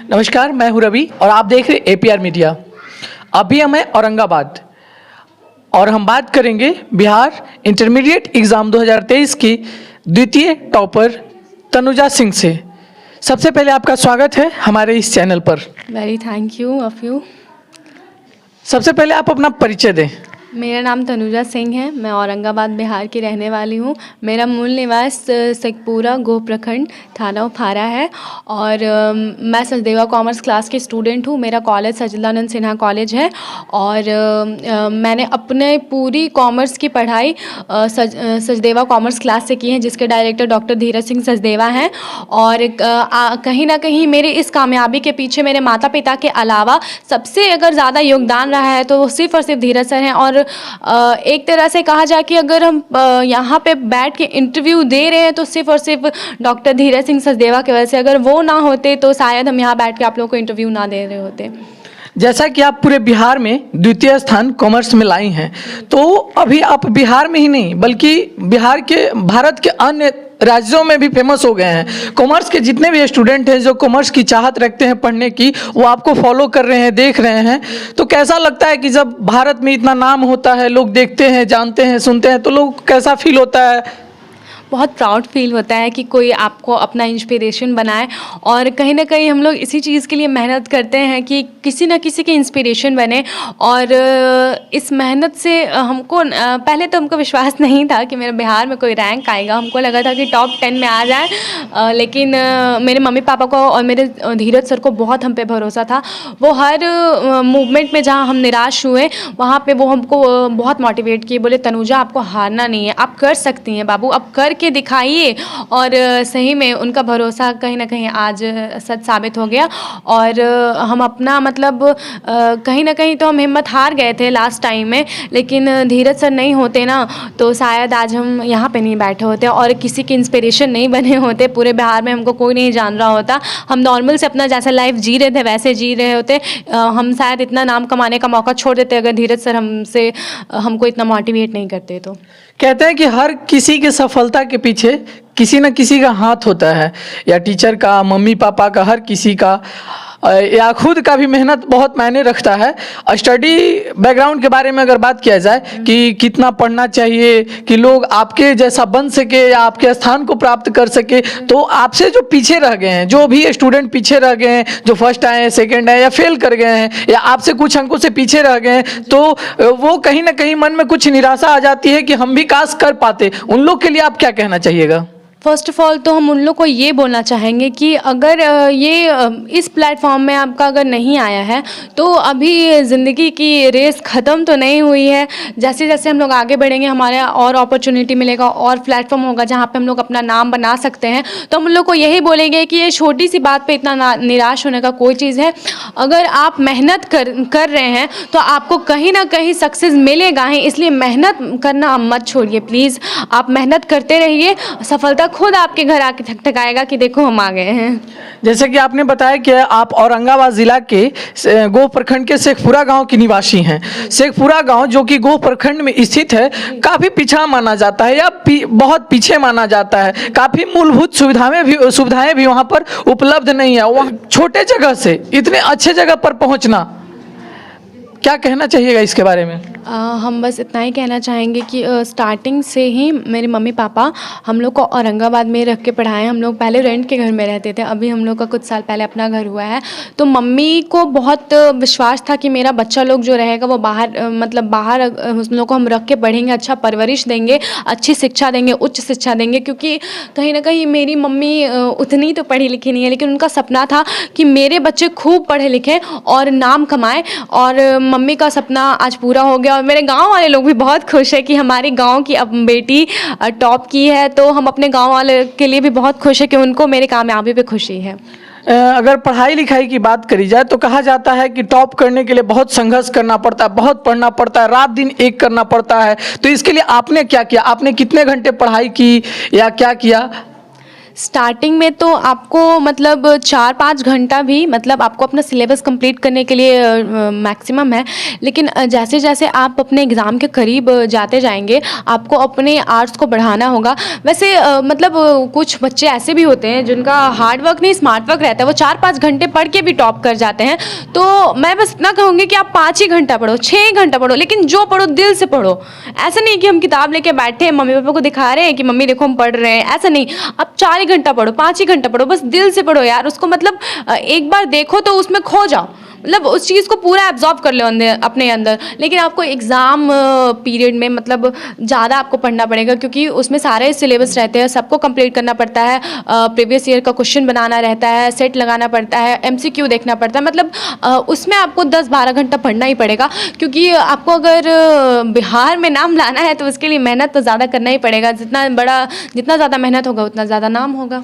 नमस्कार, मैं हूं रवि और आप देख रहे एपीआर मीडिया। अभी हम हैं औरंगाबाद और हम बात करेंगे बिहार इंटरमीडिएट एग्ज़ाम 2023 की द्वितीय टॉपर तनुजा सिंह से। सबसे पहले आपका स्वागत है हमारे इस चैनल पर। Very thank you of you. सबसे पहले आप अपना परिचय दें। मेरा नाम तनुजा सिंह है। मैं औरंगाबाद बिहार की रहने वाली हूँ। मेरा मूल निवास शेखपुरा गोह प्रखंड थाना उफारा है और मैं सचदेवा कॉमर्स क्लास की स्टूडेंट हूँ। मेरा कॉलेज सचिदानंद सिन्हा कॉलेज है और मैंने अपने पूरी कॉमर्स की पढ़ाई सचदेवा कॉमर्स क्लास से की है, जिसके डायरेक्टर डॉक्टर धीरज सिंह सचदेवा हैं। और कहीं ना कहीं मेरी इस कामयाबी के पीछे मेरे माता पिता के अलावा सबसे अगर ज़्यादा योगदान रहा है तो वो सिर्फ और सिर्फ धीरज सर हैं। और एक तरह से कहा जाए कि अगर हम यहाँ पे बैठ के इंटरव्यू दे रहे हैं तो सिर्फ और सिर्फ डॉक्टर धीरज सिंह सचदेवा की वजह से। अगर वो ना होते तो शायद हम यहाँ बैठ के आप लोगों को इंटरव्यू ना दे रहे होते। जैसा कि आप पूरे बिहार में द्वितीय स्थान कॉमर्स में लाई हैं, तो अभी आप बिहार में ही नहीं बल्कि भारत के अन्य राज्यों में भी फेमस हो गए हैं। कॉमर्स के जितने भी स्टूडेंट हैं जो कॉमर्स की चाहत रखते हैं पढ़ने की, वो आपको फॉलो कर रहे हैं, देख रहे हैं। तो कैसा लगता है कि जब भारत में इतना नाम होता है, लोग देखते हैं, जानते हैं, सुनते हैं, तो लोग कैसा फील होता है? बहुत प्राउड फील होता है कि कोई आपको अपना इंस्पिरेशन बनाए। और कहीं ना कहीं हम लोग इसी चीज़ के लिए मेहनत करते हैं कि किसी न किसी के इंस्पिरेशन बने। और इस मेहनत से हमको पहले तो हमको विश्वास नहीं था कि मेरे बिहार में कोई रैंक आएगा। हमको लगा था कि टॉप 10 में आ जाए, लेकिन मेरे मम्मी पापा को और मेरे धीरज सर को बहुत हम पे भरोसा था। वो हर मूवमेंट में जहाँ हम निराश हुए वहाँ पे वो हमको बहुत मोटिवेट किए, बोले तनुजा आपको हारना नहीं है, आप कर सकती हैं बाबू, आप कर के दिखाइए। और सही में उनका भरोसा कहीं ना कहीं आज सच साबित हो गया। और हम अपना मतलब कहीं ना कहीं तो हम हिम्मत हार गए थे लास्ट टाइम में, लेकिन धीरज सर नहीं होते ना तो शायद आज हम यहाँ पे नहीं बैठे होते और किसी की इंस्पिरेशन नहीं बने होते। पूरे बिहार में हमको कोई नहीं जान रहा होता। हम नॉर्मल से अपना जैसा लाइफ जी रहे थे वैसे जी रहे होते। हम शायद इतना नाम कमाने का मौका छोड़ देते अगर धीरज सर हमको इतना मोटिवेट नहीं करते। तो कहते हैं कि हर किसी की सफलता के पीछे किसी न किसी का हाथ होता है, या टीचर का, मम्मी पापा का, हर किसी का, या खुद का भी मेहनत बहुत मायने रखता है। स्टडी बैकग्राउंड के बारे में अगर बात किया जाए कि कितना पढ़ना चाहिए कि लोग आपके जैसा बन सके या आपके स्थान को प्राप्त कर सके, तो आपसे जो पीछे रह गए हैं, जो भी स्टूडेंट पीछे रह गए हैं, जो फर्स्ट आए हैं, सेकंड आए या फेल कर गए हैं या आपसे कुछ अंकों से पीछे रह गए हैं, तो वो कहीं ना कहीं मन में कुछ निराशा आ जाती है कि हम भी काश कर पाते। उन लोग के लिए आप क्या कहना चाहिएगा? फर्स्ट ऑफ ऑल तो हम उन लोग को ये बोलना चाहेंगे कि अगर इस प्लेटफॉर्म में आपका अगर नहीं आया है तो अभी ज़िंदगी की रेस ख़त्म तो नहीं हुई है। जैसे जैसे हम लोग आगे बढ़ेंगे हमारे और अपॉर्चुनिटी मिलेगा और प्लेटफॉर्म होगा जहाँ पे हम लोग अपना नाम बना सकते हैं। तो हम उन लोग को यही बोलेंगे कि ये छोटी सी बात पे इतना निराश होने का कोई चीज़ है। अगर आप मेहनत कर रहे हैं तो आपको कहीं ना कहीं सक्सेस मिलेगा ही, इसलिए मेहनत करना मत छोड़िए प्लीज़। आप मेहनत करते रहिए, सफलता खुद आपके घर आके ठकठकाएगा कि देखो हम आ गए हैं। जैसे कि आपने बताया कि आप औरंगाबाद जिला के गोह प्रखंड के शेखपुरा गांव की निवासी हैं। शेखपुरा गांव जो कि गोह प्रखंड में स्थित है, काफ़ी पिछड़ा माना जाता है या बहुत पीछे माना जाता है। काफ़ी मूलभूत सुविधाएं भी वहां पर उपलब्ध नहीं है। वहाँ छोटे जगह से इतने अच्छे जगह पर पहुंचना, क्या कहना चाहिएगा इसके बारे में? हम बस इतना ही कहना चाहेंगे कि स्टार्टिंग से ही मेरे मम्मी पापा हम लोग को औरंगाबाद में रख के पढ़ाए। हम लोग पहले रेंट के घर में रहते थे, अभी हम लोग का कुछ साल पहले अपना घर हुआ है। तो मम्मी को बहुत विश्वास था कि मेरा बच्चा लोग जो रहेगा वो बाहर उन लोग को हम रख के पढ़ेंगे, अच्छा परवरिश देंगे, अच्छी शिक्षा देंगे, उच्च शिक्षा देंगे। क्योंकि कहीं ना कहीं मेरी मम्मी उतनी तो पढ़ी लिखी नहीं है, लेकिन उनका सपना था कि मेरे बच्चे खूब पढ़े लिखें और नाम कमाएं। और मम्मी का सपना आज पूरा हो गया। और मेरे गांव वाले लोग भी बहुत खुश है कि हमारी गांव की अब बेटी टॉप की है। तो हम अपने गांव वाले के लिए भी बहुत खुश है कि उनको मेरी कामयाबी पे खुशी है। अगर पढ़ाई लिखाई की बात करी जाए तो कहा जाता है कि टॉप करने के लिए बहुत संघर्ष करना पड़ता है, बहुत पढ़ना पड़ता है, रात दिन एक करना पड़ता है। तो इसके लिए आपने क्या किया? आपने कितने घंटे पढ़ाई की या क्या किया? स्टार्टिंग में तो आपको मतलब 4-5 घंटा भी मतलब आपको अपना सिलेबस कंप्लीट करने के लिए मैक्सिमम है, लेकिन जैसे जैसे आप अपने एग्ज़ाम के करीब जाते जाएंगे आपको अपने आर्ट्स को बढ़ाना होगा। वैसे मतलब कुछ बच्चे ऐसे भी होते हैं जिनका हार्ड वर्क नहीं स्मार्ट वर्क रहता है, वो 4-5 घंटे पढ़ के भी टॉप कर जाते हैं। तो मैं बस इतना कहूँगी कि आप 5 ही घंटा पढ़ो, 6 घंटा पढ़ो, लेकिन जो पढ़ो दिल से पढ़ो। ऐसा नहीं कि हम किताब लेके बैठे हैं, मम्मी पापा को दिखा रहे हैं कि मम्मी देखो हम पढ़ रहे हैं, ऐसा नहीं। आप 4 ही घंटा पढ़ो, 5 ही घंटा पढ़ो, बस दिल से पढ़ो यार उसको। मतलब एक बार देखो तो उसमें खो जाओ, मतलब उस चीज़ को पूरा एब्जॉर्ब कर लो अपने अंदर। लेकिन आपको एग्ज़ाम पीरियड में मतलब ज़्यादा आपको पढ़ना पड़ेगा, क्योंकि उसमें सारे सिलेबस रहते हैं, सबको कंप्लीट करना पड़ता है। प्रीवियस ईयर का क्वेश्चन बनाना रहता है, सेट लगाना पड़ता है, MCQ देखना पड़ता है। मतलब उसमें आपको 10-12 घंटा पढ़ना ही पड़ेगा, क्योंकि आपको अगर बिहार में नाम लाना है तो उसके लिए मेहनत तो ज़्यादा करना ही पड़ेगा। जितना ज़्यादा मेहनत होगा उतना ज़्यादा नाम होगा।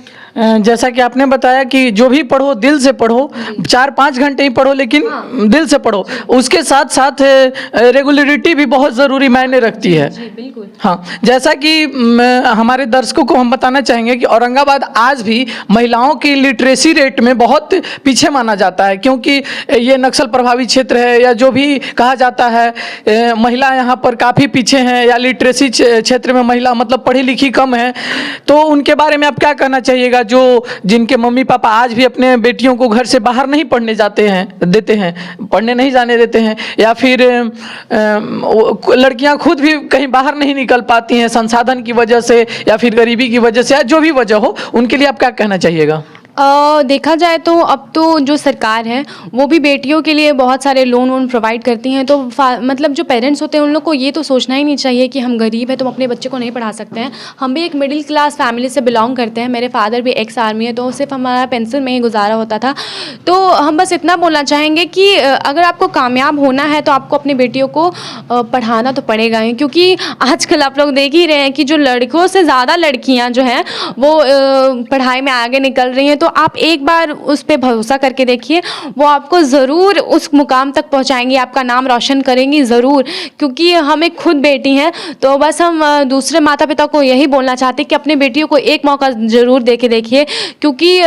जैसा कि आपने बताया कि जो भी पढ़ो दिल से पढ़ो, 4-5 घंटे ही पढ़ो, लेकिन दिल से पढ़ो। उसके साथ साथ रेगुलरिटी भी बहुत ज़रूरी मायने रखती है। जी बिल्कुल। हाँ, जैसा कि हमारे दर्शकों को हम बताना चाहेंगे कि औरंगाबाद आज भी महिलाओं की लिटरेसी रेट में बहुत पीछे माना जाता है, क्योंकि ये नक्सल प्रभावित क्षेत्र है या जो भी कहा जाता है, महिला यहाँ पर काफ़ी पीछे हैं, या लिटरेसी क्षेत्र में महिला मतलब पढ़ी लिखी कम है। तो उनके बारे में आप क्या कहना चाहिएगा, जो जिनके मम्मी पापा आज भी अपने बेटियों को घर से बाहर नहीं पढ़ने देते हैं, पढ़ने नहीं जाने देते हैं, या फिर लड़कियां खुद भी कहीं बाहर नहीं निकल पाती हैं संसाधन की वजह से या फिर गरीबी की वजह से, या जो भी वजह हो, उनके लिए आप क्या कहना चाहिएगा? देखा जाए तो अब तो जो सरकार है वो भी बेटियों के लिए बहुत सारे लोन प्रोवाइड करती हैं। तो मतलब जो पेरेंट्स होते हैं उन लोग को ये तो सोचना ही नहीं चाहिए कि हम गरीब हैं तो हम अपने बच्चे को नहीं पढ़ा सकते हैं। हम भी एक मिडिल क्लास फैमिली से बिलोंग करते हैं, मेरे फादर भी एक्स आर्मी है, तो सिर्फ हमारा पेंशन में ही गुजारा होता था। तो हम बस इतना बोलना चाहेंगे कि अगर आपको कामयाब होना है तो आपको अपनी बेटियों को पढ़ाना तो पड़ेगा ही, क्योंकि आजकल आप लोग देख ही रहे हैं कि जो लड़कों से ज़्यादा लड़कियाँ जो हैं वो पढ़ाई में आगे निकल रही हैं। तो आप एक बार उस पर भरोसा करके देखिए, वो आपको ज़रूर उस मुकाम तक पहुंचाएंगी, आपका नाम रोशन करेंगी ज़रूर। क्योंकि हम एक खुद बेटी हैं, तो बस हम दूसरे माता पिता को यही बोलना चाहते हैं कि अपने बेटियों को एक मौका ज़रूर दे के देखिए, क्योंकि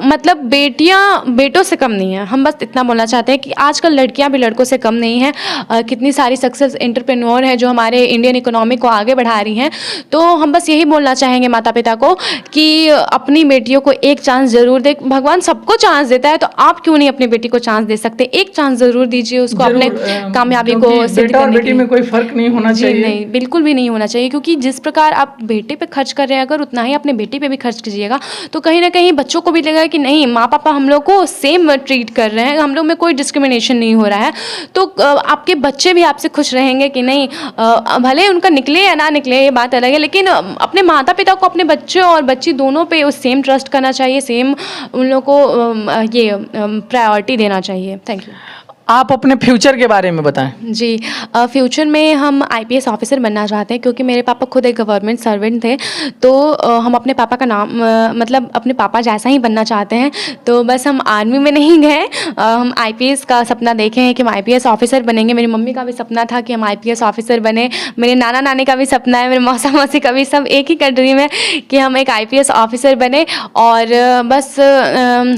मतलब बेटियां बेटों से कम नहीं हैं। हम बस इतना बोलना चाहते हैं कि आजकल लड़कियां भी लड़कों से कम नहीं हैं। कितनी सारी सक्सेस एंटरप्रेन्योर हैं जो हमारे इंडियन इकोनॉमी को आगे बढ़ा रही हैं। तो हम बस यही बोलना चाहेंगे माता पिता को कि अपनी बेटियों को एक चांस ज़रूर दे। भगवान सबको चांस देता है, तो आप क्यों नहीं अपनी बेटी को चांस दे सकते? एक चांस ज़रूर दीजिए उसको अपने कामयाबी को सिद्ध करने बेटी में कोई फर्क नहीं होना चाहिए। नहीं, बिल्कुल भी नहीं होना चाहिए, क्योंकि जिस प्रकार आप बेटे पे खर्च कर रहे हैं अगर उतना ही अपने बेटी पे भी खर्च कीजिएगा तो कहीं ना कहीं बच्चों को भी लगेगा कि नहीं, माँ पापा हम लोग को सेम ट्रीट कर रहे हैं, हम लोग में कोई डिस्क्रिमिनेशन नहीं हो रहा है। तो आपके बच्चे भी आपसे खुश रहेंगे कि नहीं, भले उनका निकले या ना निकले ये बात अलग है, लेकिन अपने माता पिता को अपने बच्चे और बच्ची दोनों पे उस सेम ट्रस्ट करना चाहिए, सेम उन लोगों को ये प्रायोरिटी देना चाहिए। Thank you. आप अपने फ्यूचर के बारे में बताएं। जी, फ्यूचर में हम IPS ऑफिसर बनना चाहते हैं, क्योंकि मेरे पापा खुद एक गवर्नमेंट सर्वेंट थे। तो हम अपने पापा का नाम मतलब अपने पापा जैसा ही बनना चाहते हैं। तो बस हम आर्मी में नहीं गए, हम IPS का सपना देखे हैं कि हम IPS ऑफिसर बनेंगे। मेरी मम्मी का भी सपना था कि हम IPS ऑफिसर बने, मेरे नाना नानी का भी सपना है, मेरे मौसा मौसी का भी, सब एक ही का ड्रीम है कि हम एक IPS ऑफिसर बने। और बस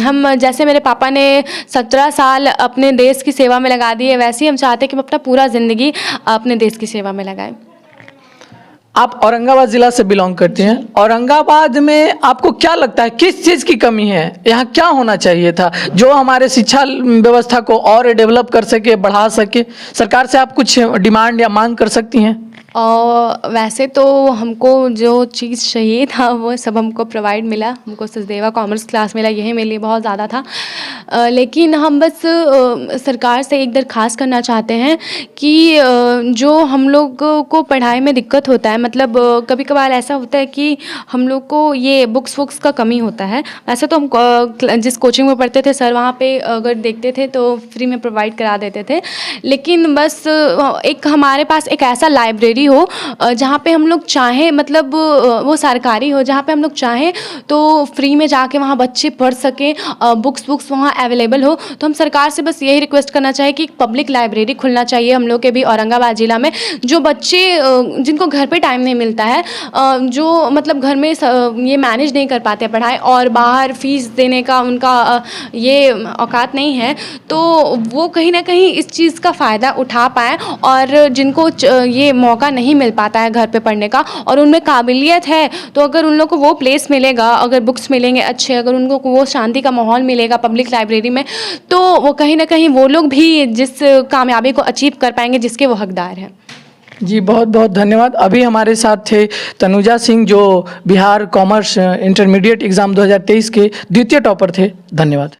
हम जैसे मेरे पापा ने 17 साल अपने देश की सेवा में लगा दी है, वैसे ही हम चाहते हैं कि हम अपना पूरा ज़िंदगी अपने देश की सेवा में लगाएं। आप औरंगाबाद जिला से बिलोंग करती हैं। औरंगाबाद में आपको क्या लगता है किस चीज़ की कमी है? यहाँ क्या होना चाहिए था जो हमारे शिक्षा व्यवस्था को और डेवलप कर सके, बढ़ा सके? सरकार से आप कुछ डिमांड या मांग कर सकती हैं? और वैसे तो हमको जो चीज़ चाहिए था वो सब हमको प्रोवाइड मिला। हमको सचदेवा कॉमर्स क्लास मिला, यही मेरे लिए बहुत ज़्यादा था। लेकिन हम बस सरकार से एक दरख्वास्त करना चाहते हैं कि जो हम लोग को पढ़ाई में दिक्कत होता है, मतलब कभी कभार ऐसा होता है कि हम लोग को ये बुक्स वुक्स का कमी होता है। वैसे तो हम जिस कोचिंग में पढ़ते थे सर वहाँ पे अगर देखते थे तो फ्री में प्रोवाइड करा देते थे, लेकिन बस एक हमारे पास एक ऐसा लाइब्रेरी लाइब्रेरी हो जहाँ पे हम लोग चाहें, मतलब वो सरकारी हो, जहाँ पे हम लोग चाहें तो फ्री में जाके वहाँ बच्चे पढ़ सकें, बुक्स वहाँ अवेलेबल हो। तो हम सरकार से बस यही रिक्वेस्ट करना चाहिए कि पब्लिक लाइब्रेरी खुलना चाहिए हम लोग के भी औरंगाबाद ज़िला में। जो बच्चे जिनको घर पे टाइम नहीं मिलता है, जो मतलब घर में ये मैनेज नहीं कर पाते पढ़ाई और बाहर फीस देने का उनका ये औकात नहीं है, तो वो कहीं ना कहीं इस चीज़ का फ़ायदा उठा पाएँ। और जिनको ये मौका नहीं मिल पाता है घर पे पढ़ने का और उनमें काबिलियत है, तो अगर उन लोग को वो प्लेस मिलेगा, अगर बुक्स मिलेंगे अच्छे, अगर उनको वो शांति का माहौल मिलेगा पब्लिक लाइब्रेरी में, तो वो कहीं ना कहीं वो लोग भी जिस कामयाबी को अचीव कर पाएंगे जिसके वो हकदार हैं। जी बहुत बहुत धन्यवाद। अभी हमारे साथ थे तनुजा सिंह, जो बिहार कॉमर्स इंटरमीडिएट एग्ज़ाम 2023 के द्वितीय टॉपर थे। धन्यवाद।